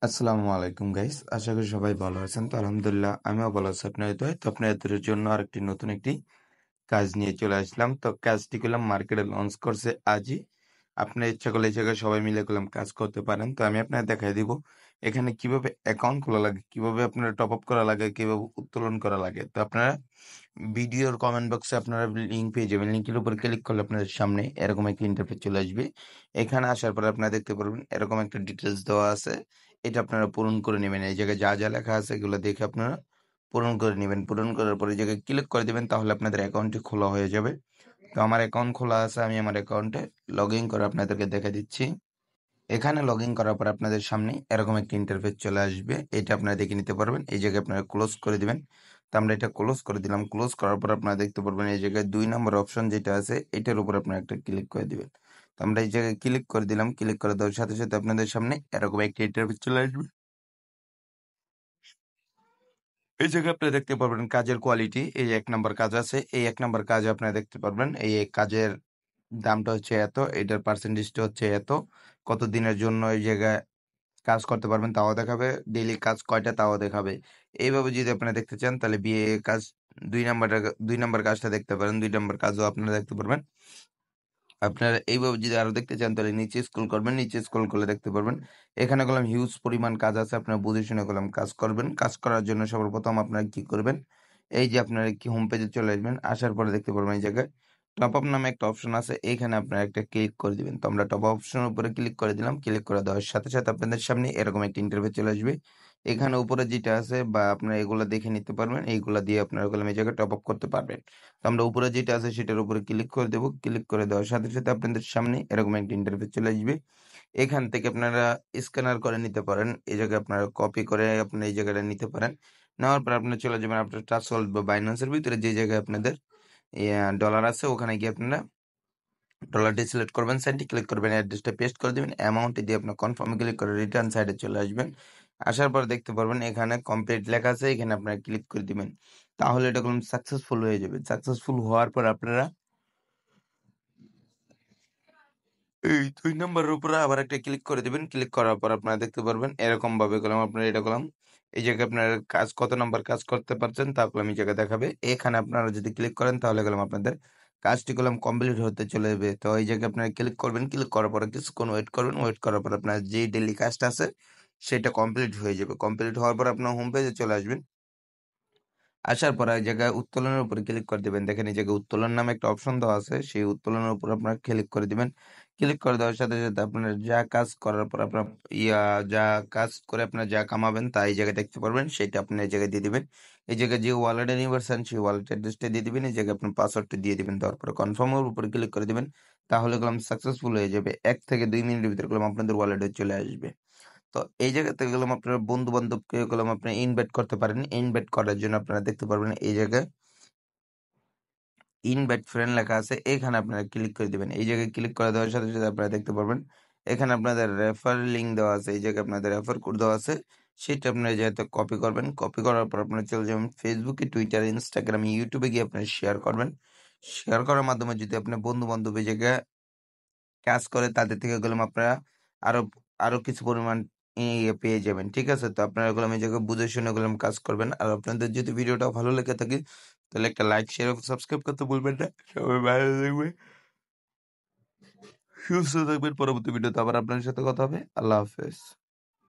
আসসালামু আলাইকুম গাইস, আশা করি সবাই ভালো আছেন। তো আলহামদুলিল্লাহ আমিও ভালো আছি আপনাদের দোয়ায়। তো আপনাদের জন্য আরেকটি নতুন একটি কাজ নিয়ে চলে আসলাম। তো কাজটি করলাম মার্কেটে লঞ্চ করছে আজই। আপনার ইচ্ছা করলে এই জায়গায় সবাই মিলে করলাম কাজ করতে পারেন। তো আমি আপনাদের দেখাই দিব এখানে কিভাবে অ্যাকাউন্ট খোলা লাগে, কিভাবে আপনারা টপ আপ করা লাগে, কিভাবে উত্তোলন করা লাগে। তো আপনারা ভিডিওর কমেন্ট বক্সে আপনারা লিঙ্ক পেয়ে যাবেন। লিঙ্কের উপর ক্লিক করলে আপনাদের সামনে এরকম একটা ইন্টারফেস চলে আসবে। এখানে আসার পরে আপনারা দেখতে পারবেন এরকম একটা ডিটেলস দেওয়া আছে। এটা আপনারা পূরণ করে নেবেন। এই জায়গায় যা যা লেখা আছে এগুলো দেখে আপনারা পূরণ করে নেবেন। পূরণ করার পরে এই জায়গায় ক্লিক করে দেবেন, তাহলে আপনাদের অ্যাকাউন্টটি খোলা হয়ে যাবে। তো আমার অ্যাকাউন্ট খোলা আছে, আমি আমার অ্যাকাউন্টে লগ ইন করে আপনাদেরকে দেখে দিচ্ছি। এখানে লগ ইন করার পর আপনাদের সামনে এরকম একটা ইন্টারফেস চলে আসবে। এটা আপনারা দেখে নিতে পারবেন। এই জায়গায় আপনারা ক্লোজ করে দিবেন। তো আমরা এটা ক্লোজ করে দিলাম। ক্লোজ করার পর আপনারা দেখতে পারবেন এই জায়গায় ২ নম্বর অপশন যেটা আছে এটার উপর আপনারা একটা ক্লিক করে দিবেন। তো আমরা এই জায়গায় ক্লিক করে দিলাম। ক্লিক করে দেওয়ার সাথে সাথে আপনাদের সামনে এরকম একটা ইন্টারফেস চলে আসবে। এই জায়গায় আপনারা দেখতে পারবেন কাজের কোয়ালিটি। এই ১ নাম্বার কাজ আছে। এই ১ নাম্বার কাজে আপনারা দেখতে পারবেন এই কাজের দামটা হচ্ছে এত, এটার পার্সেন্টেজটা হচ্ছে এত, কত দিনের জন্য এই জায়গায় কাজ করতে পারবেন তাও দেখাবে, ডেইলি কাজ কয়টা তাও দেখাবে। এইভাবে যদি আপনারা দেখতে চান তাহলে বিয়ে কাজ ২ নাম্বার কাজটা দেখতে পারেন। ২ নাম্বার কাজও আপনারা দেখতে পারবেন। আপনারা এইভাবে যদি আরো দেখতে চান তাহলে নিচে স্ক্রল করবেন। নিচে স্ক্রল করলে দেখতে পারবেন এখানে করলাম হিউজ পরিমাণ কাজ আছে। আপনারা বুঝে শুনে করলাম কাজ করবেন। কাজ করার জন্য সর্বপ্রথম আপনারা কি করবেন, এই যে আপনারা কি হোম পেজে চলে আসবেন। আসার পরে দেখতে পারবেন এই জায়গায় টপ আপ নামে একটা অপশন আছে। এইখানে আপনারা একটা ক্লিক করে দিবেন। তো আমরা টপ আপ অপশনের উপরে ক্লিক করে দিলাম। ক্লিক করে দেওয়ার সাথে সাথে আপনাদের সামনে এরকম একটা ইন্টারফেস চলে আসবে। এখানে উপরে যেটা আছে বা আপনারা এগুলা দেখে নিতে পারবেন। এইগুলা দিয়ে আপনারা করলাম এই জায়গায় টপ আপ করতে পারবেন। তো আমরা উপরে যেটা আছে সেটার উপরে ক্লিক করে দেব। ক্লিক করে দেওয়ার সাথে সাথে আপনাদের সামনে এরকম একটা ইন্টারফেস চলে আসবে। এখান থেকে আপনারা স্ক্যানার করে নিতে পারেন। এই জায়গায় আপনারা কপি করে আপনি এই জায়গাটা নিতে পারেন। নেওয়ার পর আপনারা চলে যাবেন আপনার ট্রাস্ট ওয়ালেট বা বাইন্যান্সের ভিতরে যে জায়গায় আপনাদের ডলার আছে ওখানে গিয়ে আপনারা ডলারটি সিলেক্ট করবেন, সাইডে ক্লিক করবেন, অ্যাড্রেসটা পেস্ট করে দিবেন, অ্যামাউন্টে দিয়ে আপনার কনফার্মে ক্লিক করে রিটার্ন সাইডে চলে আসবেন। আসার পর দেখতে পারবেন এখানে কমপ্লিট লেখা আছে, এখানে আপনারা ক্লিক করে দিবেন। তাহলে এটা কোনো সাকসেসফুল হয়ে যাবে। সাকসেসফুল হওয়ার পর আপনারা এই ২ নাম্বারের উপরে আবার একটা ক্লিক করে দিবেন। ক্লিক করার পর আপনারা দেখতে পারবেন এরকম ভাবে করলাম আপনারা এটা করলাম। এই জায়গায় আপনার কাজ কত নাম্বার কাজ করতে পারছেন তা করলাম এই জায়গায় দেখাবে। এখানে আপনারা যদি ক্লিক করেন তাহলে গেলাম আপনাদের কাজটি করলাম কমপ্লিট হতে চলে যাবে। তো এই জায়গায় আপনারা ক্লিক করবেন। ক্লিক করার পরে কিছুক্ষণ ওয়েট করবেন। ওয়েট করার পর আপনার যে ডেইলি কাজটা আছে সেটা কমপ্লিট হয়ে যাবে। কমপ্লিট হওয়ার পর আপনার হোম পেজে চলে আসবেন। আসার পর এই জায়গায় উত্তোলনের উপরে ক্লিক করে দিবেন। দেখেন এই জায়গায় উত্তোলন নামে একটা অপশন দেওয়া আছে। সেই উত্তোলনের উপর আপনারা ক্লিক করে দিবেন। ক্লিক করে দেওয়ার সাথে সাথে আপনার যা কাজ করার পর আপনার ইয়া যা কাজ করে আপনার যা কামাবেন তা এই জায়গায় দেখতে পারবেন। সেটা আপনি এই জায়গায় দিয়ে দিবেন। এই জায়গায় যে ওয়ালেটে নিয়ে পারছেন সেই ওয়ালেট অ্যাড্রেসটা দিয়ে দিবেন। এই জায়গায় আপনার পাসওয়ার্ডটা দিয়ে দিবেন। দেওয়ার পরে কনফার্মের উপরে ক্লিক করে দিবেন। তাহলে গেলাম সাকসেসফুল হয়ে যাবে। ১ থেকে ২ মিনিটের ভিতরে গেলাম আপনাদের ওয়ালেটে চলে আসবে। তো এই জায়গা থেকে গেলাম আপনার বন্ধু-বান্ধবকে গেলাম আপনি ইনভাইট করতে পারেন। ইনভাইট করার জন্য আপনারা দেখতে পারবেন এই জায়গায় ইনভাইট ফ্রেন্ড লেখা আছে। এখানে আপনারা ক্লিক করে দিবেন। এই জায়গায় ক্লিক করে দেওয়ার সাথে সাথে আপনারা দেখতে পারবেন এখানে আপনাদের রেফার লিঙ্ক দেওয়া আছে। এই জায়গায় আপনাদের রেফার কোড দেওয়া আছে। সেটা আপনারা এই জায়গাতে কপি করবেন। কপি করার পর আপনারা চলে যাবেন ফেসবুকে, টুইটারে, ইনস্টাগ্রামে, ইউটিউবে গিয়ে আপনারা শেয়ার করবেন। শেয়ার করার মাধ্যমে যদি আপনার বন্ধু-বান্ধব এই জায়গায় কাজ করে তাদের থেকে গেলাম আপনারা আরো আরো কিছু পরিমাণ পেয়ে যাবেন। ঠিক আছে? তো আপনারা এগুলো এই জায়গায় বুঝে শুনে গেলাম কাজ করবেন। আর আপনাদের যদি ভিডিওটা ভালো লেগে থাকে তাহলে একটা লাইক, শেয়ার এবং সাবস্ক্রাইব করতে ভুলবেন না। সবাই ভালো থাকবেন, সুস্থ থাকবেন। পরবর্তী ভিডিওতে আবার আপনার সাথে কথা হবে। আল্লাহ হাফেজ।